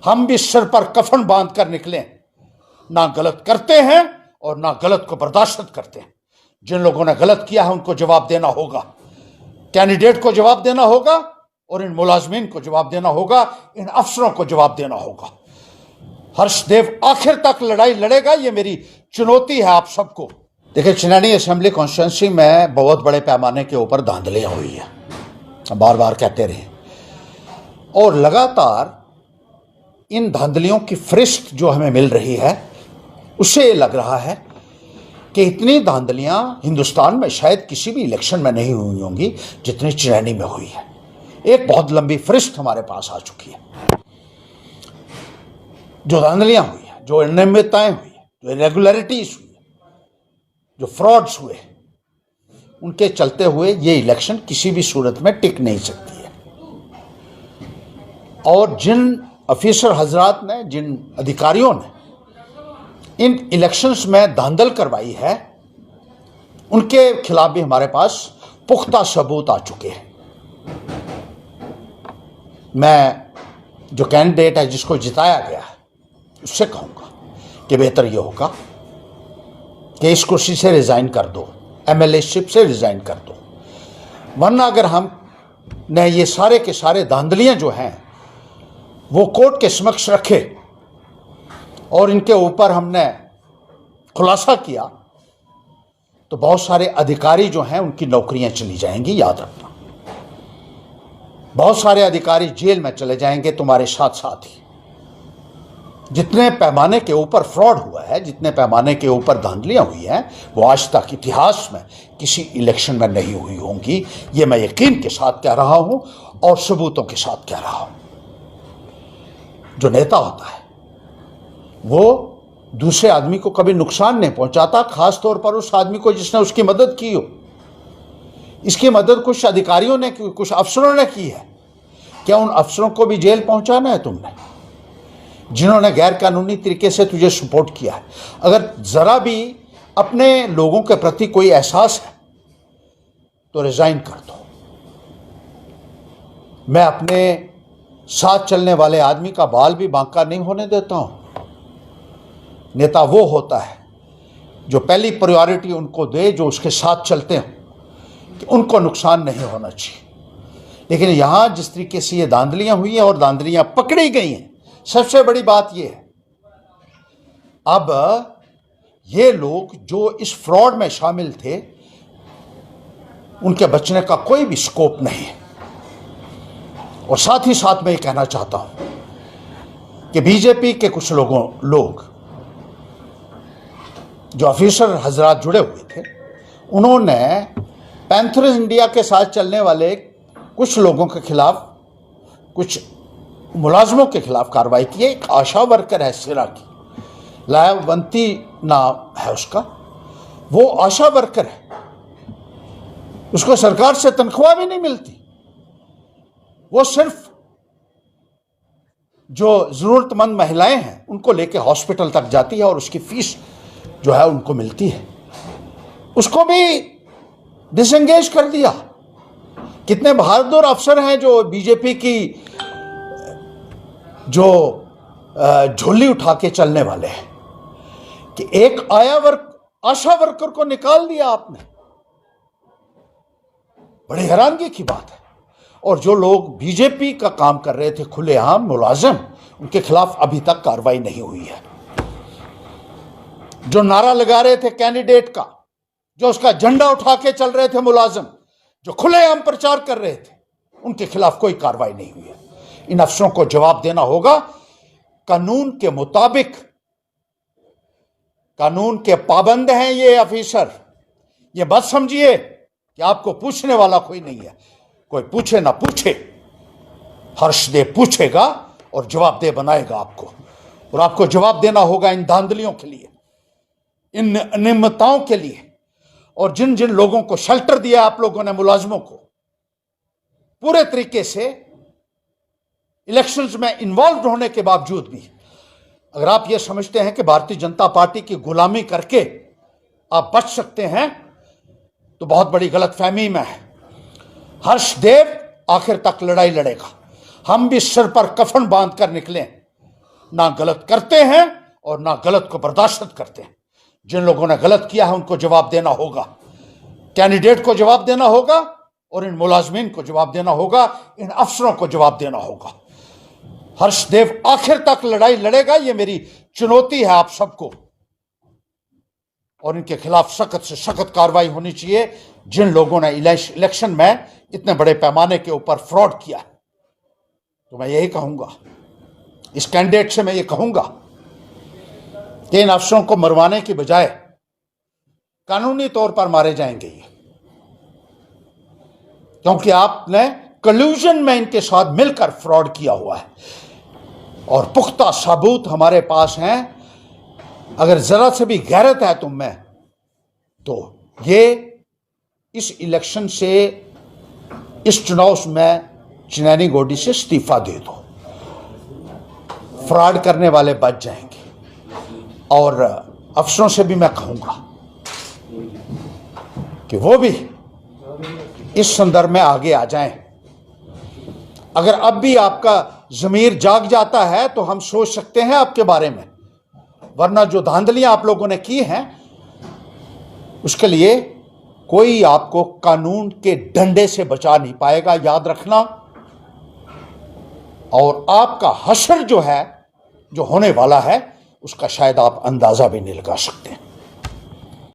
हम भी सिर पर कफन बांध कर निकले, ना गलत करते हैं और ना गलत को बर्दाश्त करते हैं। जिन लोगों ने गलत किया है उनको जवाब देना होगा, कैंडिडेट को जवाब देना होगा और इन मुलाजमीन को जवाब देना होगा, इन अफसरों को जवाब देना होगा। हर्षदेव आखिर तक लड़ाई लड़ेगा, ये मेरी चुनौती है आप सबको। देखिए, चिनैनी असेंबली कॉन्स्टिट्यूंसी में बहुत बड़े पैमाने के ऊपर धांधलियां हुई है, बार बार कहते रहे, और लगातार इन धांधलियों की फरिश्त जो हमें मिल रही है उससे ये लग रहा है कि इतनी धांधलियां हिंदुस्तान में शायद किसी भी इलेक्शन में नहीं हुई होंगी जितनी चिनैनी में हुई है। एक बहुत लंबी फरिश्त हमारे पास आ चुकी है। जो धांधलियां हुई है, जो अनियमितताएं हुई है, जो इरेगुलरिटीज हुई है, जो फ्रॉड्स हुए, उनके चलते हुए ये इलेक्शन किसी भी सूरत में टिक नहीं सकती है। और जिन ऑफिसर हजरात ने, जिन अधिकारियों ने इन इलेक्शंस में धांधल करवाई है, उनके खिलाफ भी हमारे पास पुख्ता सबूत आ चुके हैं। मैं जो कैंडिडेट है जिसको जिताया गया है उससे कहूंगा कि बेहतर यह होगा कि इस कुर्सी से रिजाइन कर दो, एमएलए-शिप से रिजाइन कर दो, वरना अगर हम ने ये सारे के सारे धांधलियां जो हैं वो कोर्ट के समक्ष रखे और इनके ऊपर हमने खुलासा किया तो बहुत सारे अधिकारी जो हैं उनकी नौकरियां चली जाएंगी, याद रखना। बहुत सारे अधिकारी जेल में चले जाएंगे तुम्हारे साथ साथ ही। जितने पैमाने के ऊपर फ्रॉड हुआ है, जितने पैमाने के ऊपर धांधलियां हुई हैं, वो आज तक इतिहास में किसी इलेक्शन में नहीं हुई होंगी। ये मैं यकीन के साथ कह रहा हूं और सबूतों के साथ कह रहा हूं। जो नेता होता है वो दूसरे आदमी को कभी नुकसान नहीं पहुंचाता, खास तौर पर उस आदमी को जिसने उसकी मदद की हो। इसकी मदद कुछ अधिकारियों ने की, कुछ अफसरों ने की है। क्या उन अफसरों को भी जेल पहुंचाना है तुमने, जिन्होंने गैर कानूनी तरीके से तुझे सपोर्ट किया है? अगर जरा भी अपने लोगों के प्रति कोई एहसास है तो रिजाइन कर दो। मैं अपने साथ चलने वाले आदमी का बाल भी बांका नहीं होने देता हूं। नेता वो होता है जो पहली प्रायोरिटी उनको दे जो उसके साथ चलते हैं, कि उनको नुकसान नहीं होना चाहिए। लेकिन यहां जिस तरीके से ये धांधलियां हुई हैं और धांधलियां पकड़ी गई हैं, सबसे बड़ी बात ये है, अब ये लोग जो इस फ्रॉड में शामिल थे उनके बचने का कोई भी स्कोप नहीं है। और साथ ही साथ मैं ये कहना चाहता हूं कि बीजेपी के कुछ लोग जो ऑफिसर हजरात जुड़े हुए थे, उन्होंने पैंथर्स इंडिया के साथ चलने वाले कुछ लोगों के खिलाफ, कुछ मुलाजमों के खिलाफ कार्रवाई की है। एक आशा वर्कर है सिरा की, लायावंती नाम है उसका, वो आशा वर्कर है, उसको सरकार से तनख्वाह भी नहीं मिलती। वो सिर्फ जो जरूरतमंद महिलाएं हैं उनको लेके हॉस्पिटल तक जाती है और उसकी फीस जो है उनको मिलती है। उसको भी डिसएंगेज कर दिया। कितने बहादुर अफसर हैं जो बीजेपी की जो झोली उठा के चलने वाले हैं, कि एक आशा वर्कर को निकाल दिया आपने। बड़ी हैरानगी की बात है। और जो लोग बीजेपी का काम कर रहे थे, खुलेआम मुलाजिम, उनके खिलाफ अभी तक कार्रवाई नहीं हुई है। जो नारा लगा रहे थे कैंडिडेट का, जो उसका झंडा उठा के चल रहे थे मुलाजिम, जो खुलेआम प्रचार कर रहे थे, उनके खिलाफ कोई कार्रवाई नहीं हुई है। इन अफसरों को जवाब देना होगा कानून के मुताबिक। कानून के पाबंद हैं ये ऑफिसर। ये मत समझिए कि आपको पूछने वाला कोई नहीं है। कोई पूछे ना पूछे, हर्षदेव पूछेगा और जवाबदेह बनाएगा आपको। और आपको जवाब देना होगा इन धांधलियों के लिए, इन अनियमितताओं के लिए। और जिन जिन लोगों को शेल्टर दिया आप लोगों ने, मुलाजमों को, पूरे तरीके से इलेक्शंस में इन्वॉल्व होने के बावजूद भी, अगर आप ये समझते हैं कि भारतीय जनता पार्टी की गुलामी करके आप बच सकते हैं तो बहुत बड़ी गलतफहमी में है। हर्षदेव आखिर तक लड़ाई लड़ेगा। हम भी सिर पर कफन बांध कर निकले, ना गलत करते हैं और ना गलत को बर्दाश्त करते हैं। जिन लोगों ने गलत किया है उनको जवाब देना होगा, कैंडिडेट को जवाब देना होगा और इन मुलाजमीन को जवाब देना होगा, इन अफसरों को जवाब देना होगा। हर्षदेव आखिर तक लड़ाई लड़ेगा, ये मेरी चुनौती है आप सबको, और इनके खिलाफ सख्त से सख्त कार्रवाई होनी चाहिए जिन लोगों ने इलेक्शन में इतने बड़े पैमाने के ऊपर फ्रॉड किया है। तो मैं यही कहूंगा, इस कैंडिडेट से मैं ये कहूंगा कि इन अफसरों को मरवाने की बजाय कानूनी तौर पर मारे जाएंगे ये, क्योंकि आपने कल्यूजन में इनके साथ मिलकर फ्रॉड किया हुआ है और पुख्ता सबूत हमारे पास हैं। अगर जरा से भी गैरत है तुम में तो ये इस इलेक्शन से, इस चुनाव में चिनैनी गोडी से इस्तीफा दे दो। फ्रॉड करने वाले बच जाएंगे। और अफसरों से भी मैं कहूंगा कि वो भी इस संदर्भ में आगे आ जाएं। अगर अब भी आपका ज़मीर जाग जाता है तो हम सोच सकते हैं आपके बारे में, वरना जो धांधलियां आप लोगों ने की हैं उसके लिए कोई आपको कानून के डंडे से बचा नहीं पाएगा, याद रखना। और आपका हश्र जो है, जो होने वाला है, उसका शायद आप अंदाजा भी नहीं लगा सकते।